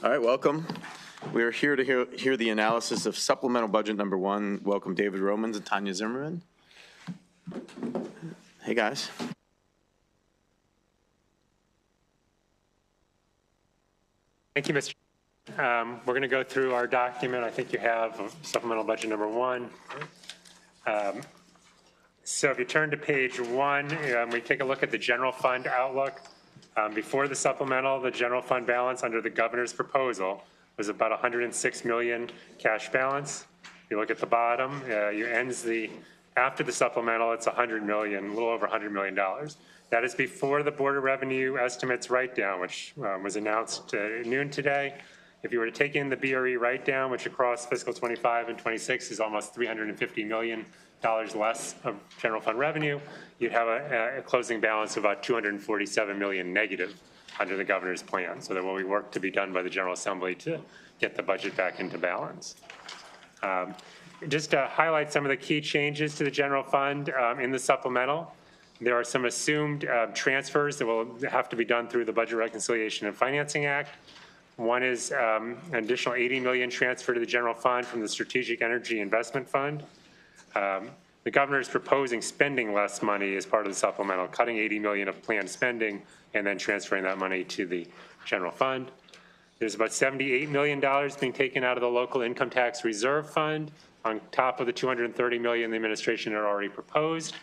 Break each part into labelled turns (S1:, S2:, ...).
S1: All right, welcome. We are here to hear the analysis of supplemental budget number 1. Welcome David Romans and Tanya Zimmerman. Hey guys.
S2: Thank you, Mr. We're going to go through our document. I think you have supplemental budget number 1. So if you turn to page 1, we take a look at the general fund outlook. Before the supplemental, the general fund balance under the governor's proposal was about 106 million cash balance. You look at the bottom, after the supplemental, it's 100 million, a little over $100 million. That is before the Board of Revenue estimates write-down, which was announced at noon today. If you were to take in the BRE write-down, which across fiscal 25 and 26 is almost $350 million less of general fund revenue, you'd have a closing balance of about 247 million negative under the governor's plan. So there will be work to be done by the General Assembly to get the budget back into balance. Just to highlight some of the key changes to the general fund in the supplemental, there are some assumed transfers that will have to be done through the Budget Reconciliation and Financing Act. One is an additional 80 million transfer to the general fund from the Strategic Energy Investment Fund. The governor is proposing spending less money as part of the supplemental, cutting 80 million of planned spending and then transferring that money to the general fund. There's about $78 million being taken out of the local income tax reserve fund on top of the 230 million the administration had already proposed.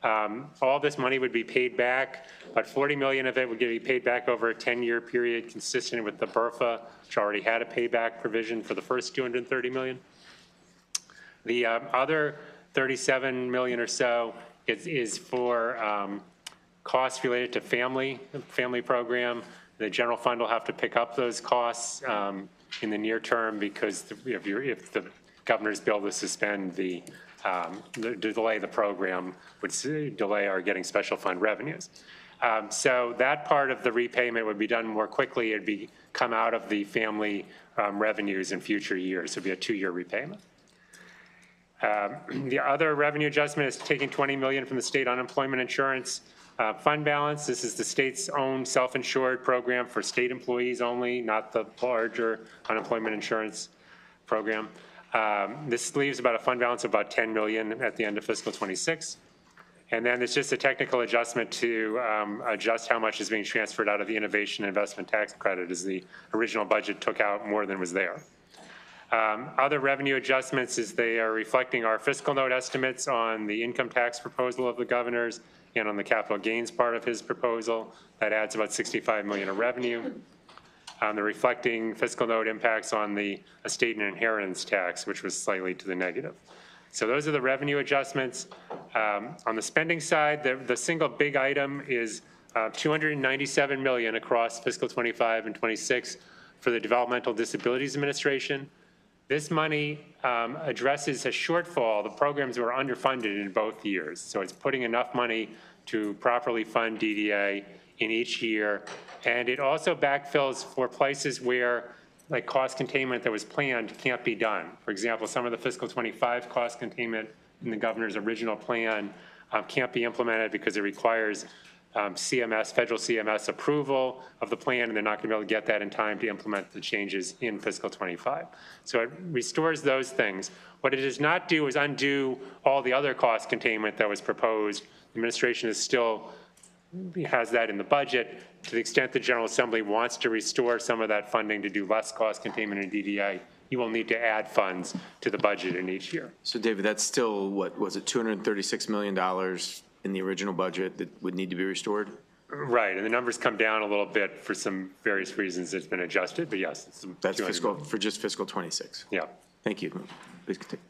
S2: All this money would be paid back, but 40 million of it would be paid back over a 10-year period consistent with the BRFA, which already had a payback provision for the first 230 million. The other 37 million or so is for costs related to family program. The general fund will have to pick up those costs in the near term because if the governor's bill to suspend to delay the program would delay our getting special fund revenues. So that part of the repayment would be done more quickly. It'd come out of the family revenues in future years. So it'd be a 2-year repayment. The other revenue adjustment is taking 20 million from the state unemployment insurance fund balance. This is the state's own self-insured program for state employees only, not the larger unemployment insurance program. This leaves about a fund balance of about 10 million at the end of fiscal 26. And then there's just a technical adjustment to adjust how much is being transferred out of the innovation investment tax credit as the original budget took out more than was there. Other revenue adjustments is they are reflecting our fiscal note estimates on the income tax proposal of the governor's and on the capital gains part of his proposal. That adds about 65 million of revenue. They're reflecting fiscal note impacts on the estate and inheritance tax, which was slightly to the negative. So those are the revenue adjustments. On the spending side, the single big item is 297 million across fiscal 25 and 26 for the Developmental Disabilities Administration. This money addresses a shortfall. The programs were underfunded in both years. So it's putting enough money to properly fund DDA in each year. And it also backfills for places where like cost containment that was planned can't be done. For example, some of the fiscal 25 cost containment in the governor's original plan can't be implemented because it requires federal CMS approval of the plan, and they're not going to be able to get that in time to implement the changes in fiscal 25. So it restores those things. What it does not do is undo all the other cost containment that was proposed. The administration is still has that in the budget. To the extent the General Assembly wants to restore some of that funding to do less cost containment in DDA, you will need to add funds to the budget in each year.
S1: So David, that's still, what was it, $236 million in the original budget that would need to be restored?
S2: Right, and the numbers come down a little bit for some various reasons. It's been adjusted, but yes. It's
S1: that's fiscal, for just fiscal 26.
S2: Yeah.
S1: Thank you. Please continue.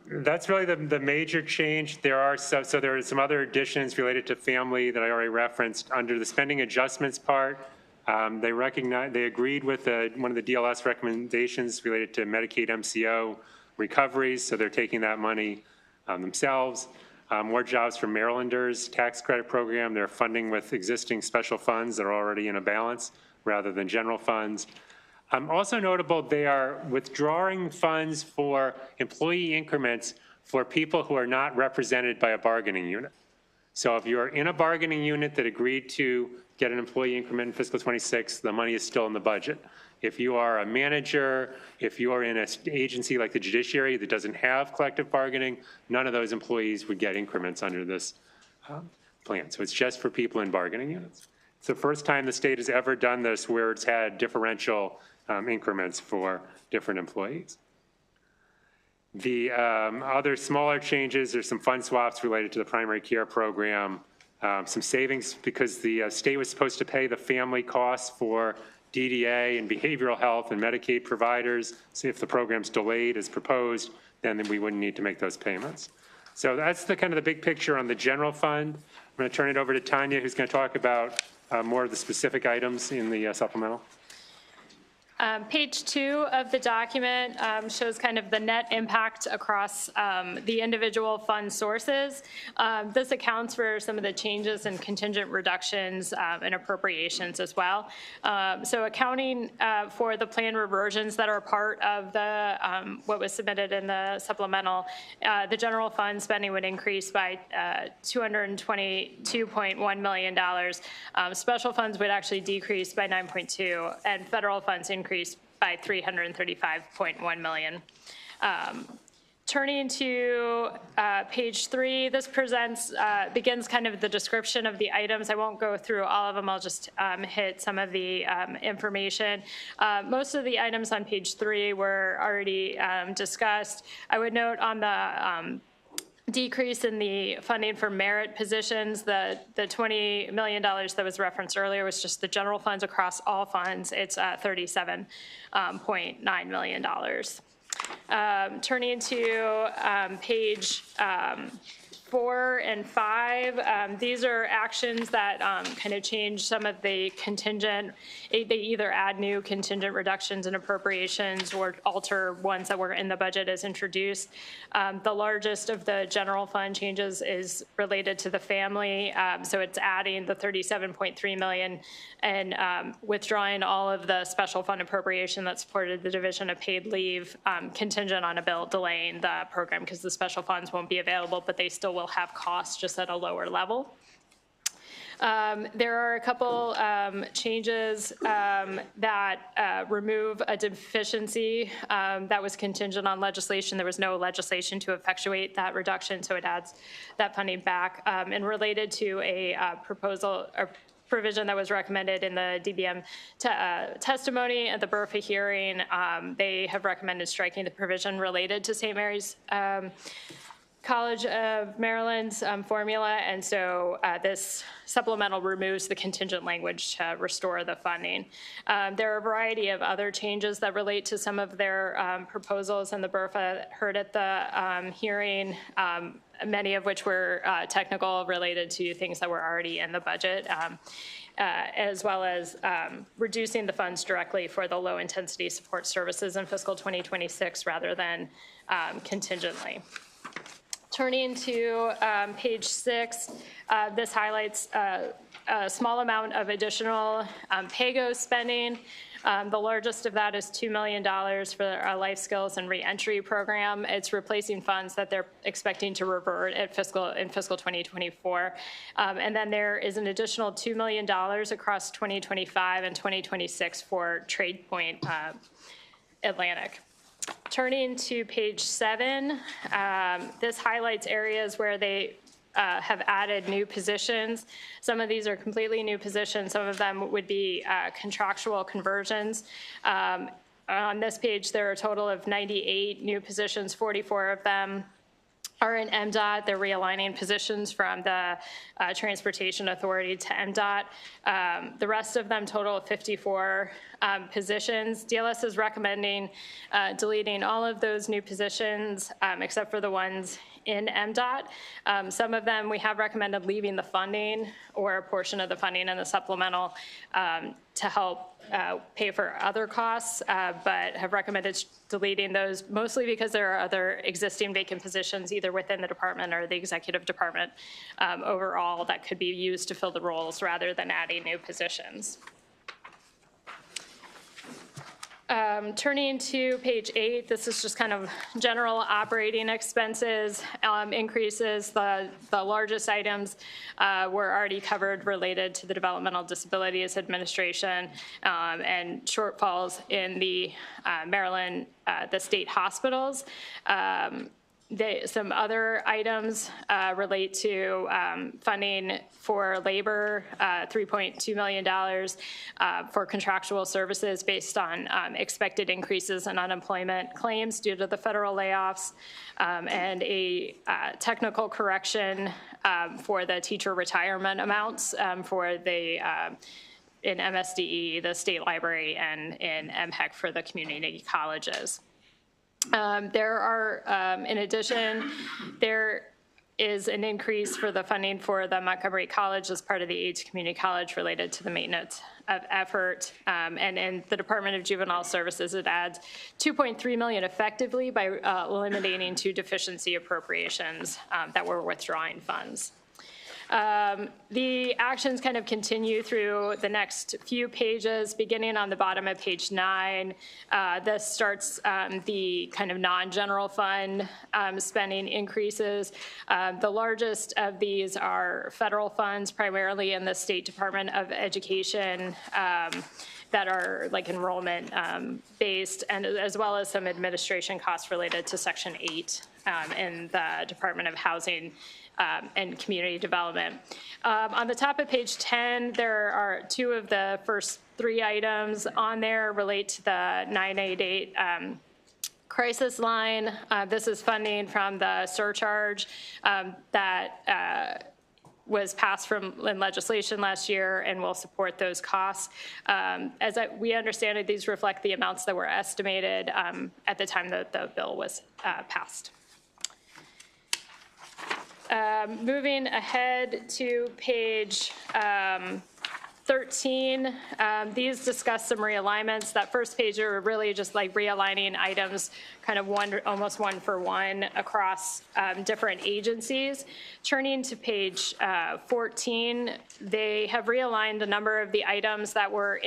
S2: That's really the major change. There are so there are some other additions related to family that I already referenced under the spending adjustments part. They agreed with one of the DLS recommendations related to Medicaid MCO recoveries, so they're taking that money themselves. More jobs for Marylanders tax credit program. They're funding with existing special funds that are already in a balance rather than general funds. Also notable, they are withdrawing funds for employee increments for people who are not represented by a bargaining unit. So if you're in a bargaining unit that agreed to get an employee increment in fiscal 26, the money is still in the budget. If you are a manager, if you are in an agency like the judiciary that doesn't have collective bargaining, none of those employees would get increments under this plan. So it's just for people in bargaining units. It's the first time the state has ever done this where it's had differential increments for different employees. The other smaller changes, there's some fund swaps related to the primary care program, some savings because the state was supposed to pay the family costs for DDA and behavioral health and Medicaid providers. So if the program's delayed as proposed, then we wouldn't need to make those payments. So that's the kind of the big picture on the general fund. I'm going to turn it over to Tanya, who's going to talk about more of the specific items in the supplemental.
S3: Page 2 of the document shows kind of the net impact across the individual fund sources. This accounts for some of the changes in contingent reductions and appropriations as well. So accounting for the plan reversions that are part of the what was submitted in the supplemental, the general fund spending would increase by $222.1 million. Special funds would actually decrease by 9.2, and federal funds increase by $335.1 million. Turning to page 3, this begins kind of the description of the items. I won't go through all of them. I'll just hit some of the information. Most of the items on page 3 were already discussed. I would note on the decrease in the funding for merit positions, the $20 million that was referenced earlier was just the general funds across all funds. It's $37.9 million. Turning to page 4 and 5, these are actions that kind of change some of the contingent. They either add new contingent reductions and appropriations or alter ones that were in the budget as introduced. The largest of the general fund changes is related to the family. So it's adding the $37.3 million and withdrawing all of the special fund appropriation that supported the division of paid leave contingent on a bill delaying the program because the special funds won't be available, but they still will have costs just at a lower level. There are a couple changes that remove a deficiency that was contingent on legislation. There was no legislation to effectuate that reduction, so it adds that funding back. And related to a provision that was recommended in the DBM testimony at the BRFA hearing, they have recommended striking the provision related to St. Mary's College of Maryland's formula, and so this supplemental removes the contingent language to restore the funding. There are a variety of other changes that relate to some of their proposals, and the BRFA heard at the hearing, many of which were technical, related to things that were already in the budget, as well as reducing the funds directly for the low-intensity support services in fiscal 2026 rather than contingently. Turning to page 6, this highlights a small amount of additional PAYGO spending. The largest of that is $2 million for our Life Skills and Reentry program. It's replacing funds that they're expecting to revert in fiscal 2024. And then there is an additional $2 million across 2025 and 2026 for Trade Point Atlantic. Turning to page 7, this highlights areas where they have added new positions. Some of these are completely new positions. Some of them would be contractual conversions. On this page, there are a total of 98 new positions. 44 of them are in MDOT. They're realigning positions from the Transportation Authority to MDOT. The rest of them total 54 positions. DLS is recommending deleting all of those new positions except for the ones in MDOT. Some of them we have recommended leaving the funding or a portion of the funding in the supplemental to help pay for other costs, but have recommended deleting those, mostly because there are other existing vacant positions either within the department or the executive department overall that could be used to fill the roles rather than adding new positions. Turning to page 8, this is just kind of general operating expenses increases. The largest items were already covered related to the Developmental Disabilities Administration and shortfalls in the Maryland, the state hospitals. Some other items relate to funding for labor, $3.2 million for contractual services based on expected increases in unemployment claims due to the federal layoffs, and a technical correction for the teacher retirement amounts for the in MSDE, the state library, and in MHEC for the community colleges. There are, in addition, there is an increase for the funding for the Montgomery College as part of the AIDS Community College related to the maintenance of effort. And in the Department of Juvenile Services, it adds $2.3 million effectively by eliminating 2 deficiency appropriations that were withdrawing funds. The actions kind of continue through the next few pages, beginning on the bottom of page 9. This starts the kind of non-general fund spending increases. The largest of these are federal funds, primarily in the State Department of Education, that are like enrollment based, and as well as some administration costs related to Section 8 in the Department of Housing and Community Development. On the top of page 10, there are 2 of the first 3 items on there relate to the 988 crisis line. This is funding from the surcharge that was passed in legislation last year and will support those costs. As we understand it, these reflect the amounts that were estimated at the time that the bill was passed. Moving ahead to page 13, these discuss some realignments. That first page are really just like realigning items, kind of almost one for one across different agencies. Turning to page 14, they have realigned a number of the items that were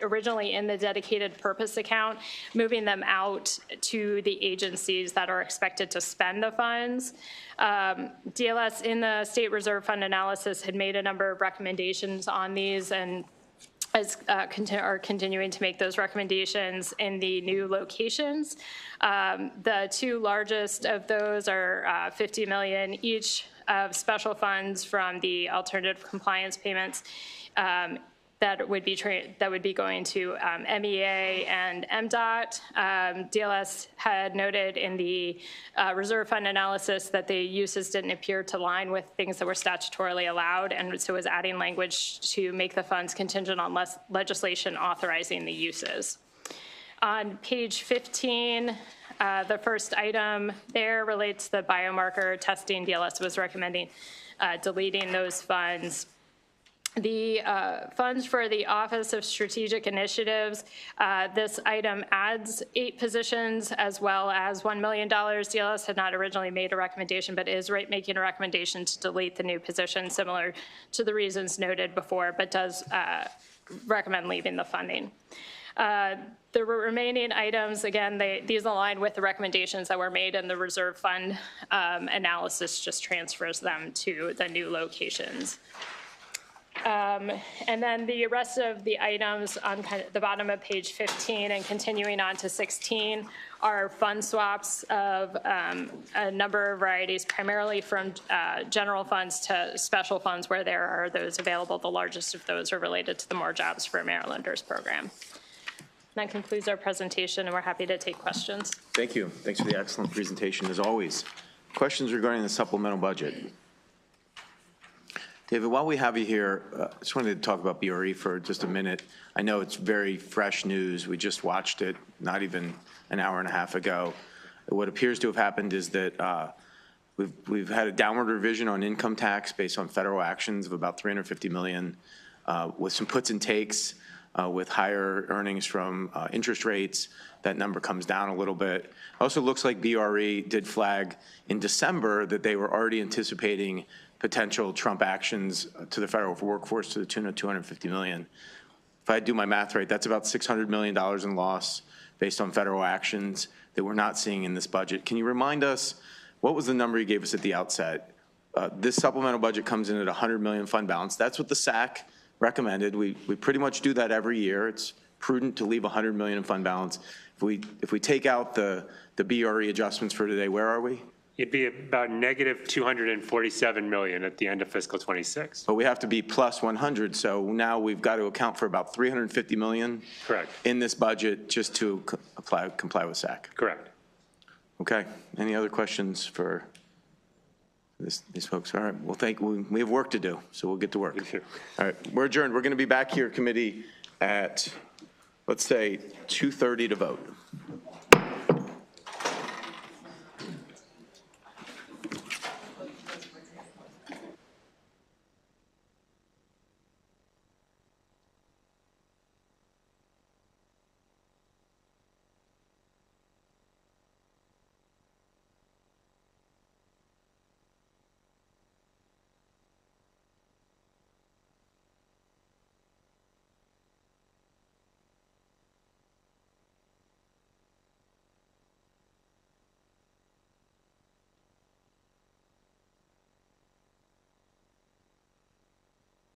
S3: originally in the dedicated purpose account, moving them out to the agencies that are expected to spend the funds. DLS in the State Reserve Fund analysis had made a number of recommendations on these, and are continuing to make those recommendations in the new locations. The 2 largest of those are $50 million each of special funds from the alternative compliance payments that would be going to MEA and MDOT. DLS had noted in the reserve fund analysis that the uses didn't appear to line with things that were statutorily allowed, and so was adding language to make the funds contingent on legislation authorizing the uses. On page 15, the first item there relates to the biomarker testing. DLS was recommending deleting those funds. The funds for the Office of Strategic Initiatives, this item adds 8 positions as well as $1 million. DLS had not originally made a recommendation, but is making a recommendation to delete the new position, similar to the reasons noted before, but does recommend leaving the funding. The remaining items, again, these align with the recommendations that were made in the reserve fund analysis, just transfers them to the new locations. And then the rest of the items on kind of the bottom of page 15 and continuing on to 16 are fund swaps of a number of varieties, primarily from general funds to special funds where there are those available. The largest of those are related to the More Jobs for Marylanders program. That concludes our presentation, and we're happy to take questions.
S1: Thank you. Thanks for the excellent presentation, as always. Questions regarding the supplemental budget? David, while we have you here, I just wanted to talk about BRE for just a minute. I know it's very fresh news. We just watched it not even an hour and a half ago. What appears to have happened is that we've had a downward revision on income tax based on federal actions of about $350 million, with some puts and takes, with higher earnings from interest rates. That number comes down a little bit. Also looks like BRE did flag in December that they were already anticipating potential Trump actions to the federal workforce to the tune of $250 million. if I do my math right, that's about $600 million in loss based on federal actions that we're not seeing in this budget. Can you remind us, what was the number you gave us at the outset? This supplemental budget comes in at 100 million fund balance. That's what the SAC recommended. We pretty much do that every year. It's prudent to leave 100 million in fund balance. If we take out the BRE adjustments for today, where are we?
S2: It'd be about negative 247 million at the end of fiscal 26.
S1: But we have to be plus 100, so now we've got to account for about 350 million.
S2: Correct.
S1: In this budget just to comply with SAC.
S2: Correct.
S1: Okay. Any other questions for these folks? All right. Well, we have work to do, so we'll get to work.
S2: Me too.
S1: All right. We're adjourned. We're going to be back here, committee, at, let's say, 2:30 to vote.